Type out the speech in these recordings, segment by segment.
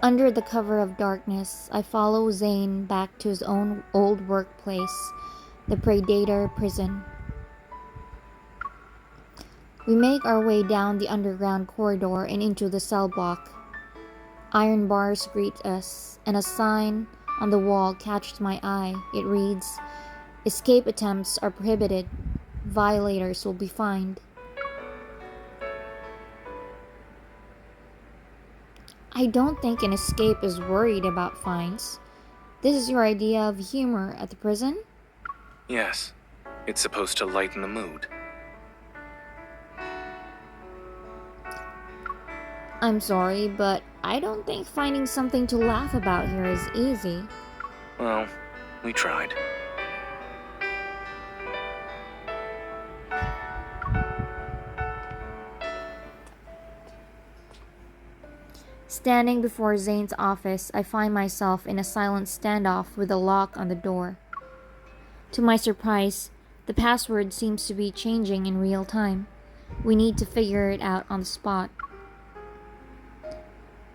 Under the cover of darkness, I follow Zayne back to his own old workplace, the Predator prison. We make our way down the underground corridor and into the cell block. Iron bars greet us, and a sign on the wall catches my eye. It reads, "Escape attempts are prohibited. Violators will be fined." I don't think an escape is worried about fines. This is your idea of humor at the prison? Yes, it's supposed to lighten the mood. I'm sorry, but I don't think finding something to laugh about here is easy. Well, we tried. Standing before Zayne's office, I find myself in a silent standoff with a lock on the door. To my surprise, the password seems to be changing in real time. We need to figure it out on the spot.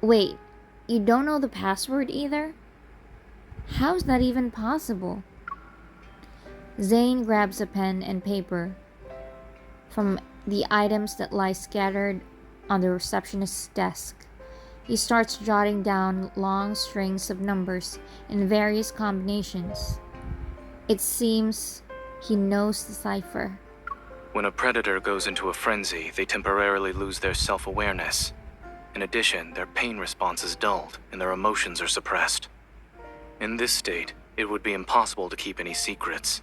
Wait, you don't know the password either? How's that even possible? Zayne grabs a pen and paper from the items that lie scattered on the receptionist's desk. He starts jotting down long strings of numbers in various combinations. It seems he knows the cipher. When a predator goes into a frenzy, they temporarily lose their self-awareness. In addition, their pain response is dulled and their emotions are suppressed. In this state, it would be impossible to keep any secrets.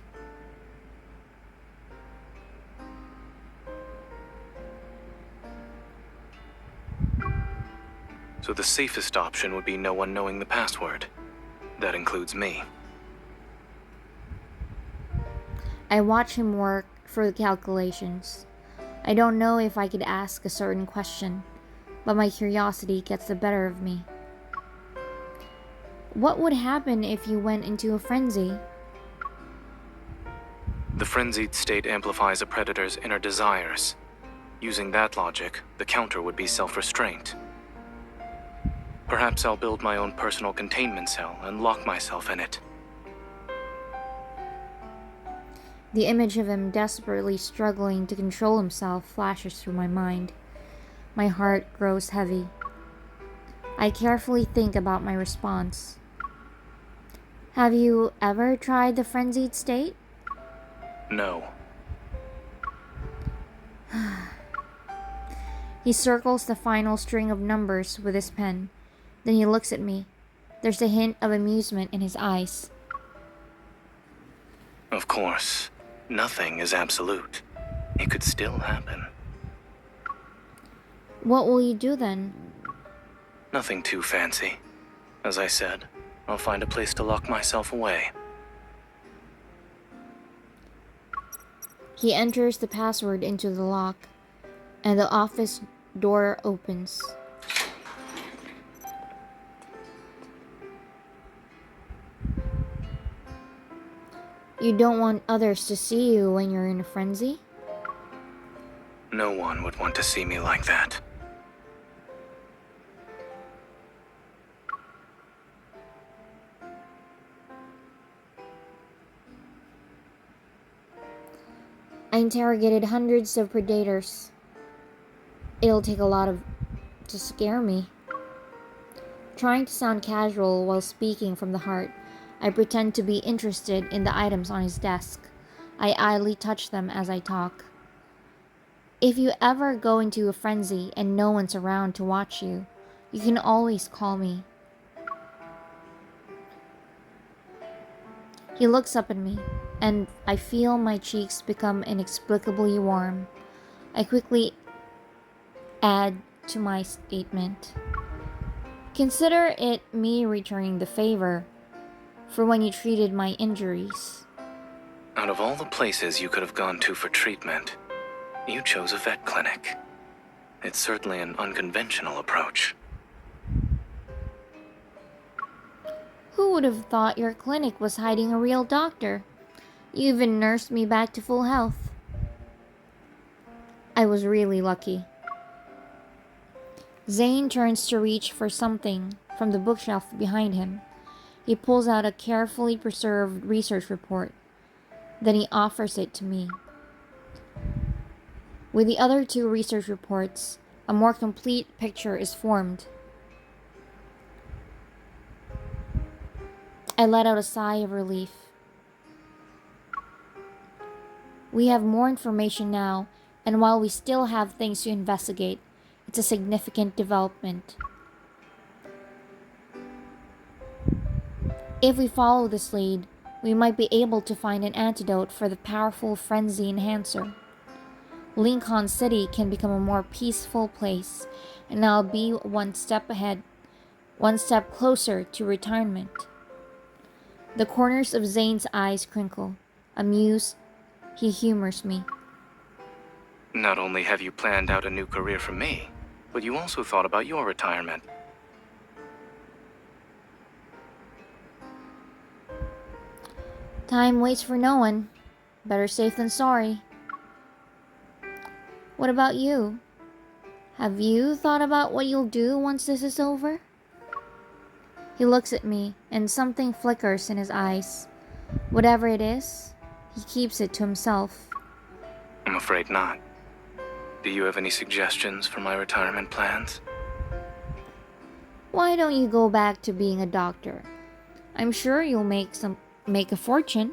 So the safest option would be no one knowing the password. That includes me. I watch him work through the calculations. I don't know if I could ask a certain question, but my curiosity gets the better of me. What would happen if you went into a frenzy? The frenzied state amplifies a predator's inner desires. Using that logic, the counter would be self-restraint. Perhaps I'll build my own personal containment cell and lock myself in it. The image of him desperately struggling to control himself flashes through my mind. My heart grows heavy. I carefully think about my response. Have you ever tried the frenzied state? No. He circles the final string of numbers with his pen. Then he looks at me. There's a hint of amusement in his eyes. Of course, nothing is absolute. It could still happen. What will you do then? Nothing too fancy. As I said, I'll find a place to lock myself away. He enters the password into the lock, and the office door opens. You don't want others to see you when you're in a frenzy? No one would want to see me like that. I interrogated hundreds of predators. It'll take a lot to scare me. Trying to sound casual while speaking from the heart, I pretend to be interested in the items on his desk. I idly touch them as I talk. If you ever go into a frenzy and no one's around to watch you, you can always call me. He looks up at me, and I feel my cheeks become inexplicably warm. I quickly add to my statement. Consider it me returning the favor for when you treated my injuries. Out of all the places you could have gone to for treatment, you chose a vet clinic. It's certainly an unconventional approach. Who would have thought your clinic was hiding a real doctor? You even nursed me back to full health. I was really lucky. Zayne turns to reach for something from the bookshelf behind him. He pulls out a carefully preserved research report. Then he offers it to me. With the other two research reports, a more complete picture is formed. I let out a sigh of relief. We have more information now, and while we still have things to investigate, it's a significant development. If we follow this lead, we might be able to find an antidote for the powerful frenzy enhancer. Lincoln City can become a more peaceful place, and I'll be one step closer to retirement. The corners of Zayne's eyes crinkle. Amused, he humors me. Not only have you planned out a new career for me, but you also thought about your retirement. Time waits for no one. Better safe than sorry. What about you? Have you thought about what you'll do once this is over? He looks at me, and something flickers in his eyes. Whatever it is, he keeps it to himself. I'm afraid not. Do you have any suggestions for my retirement plans? Why don't you go back to being a doctor? I'm sure you'll make a fortune.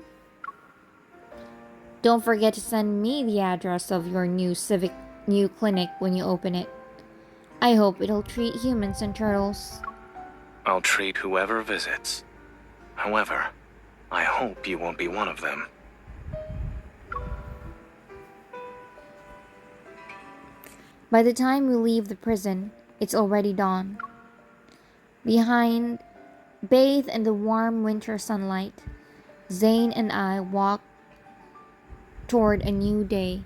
Don't forget to send me the address of your new clinic when you open it. I hope it'll treat humans and turtles. I'll treat whoever visits. However, I hope you won't be one of them. By the time we leave the prison, it's already dawn. Bathed in the warm winter sunlight, Zayne and I walk toward a new day.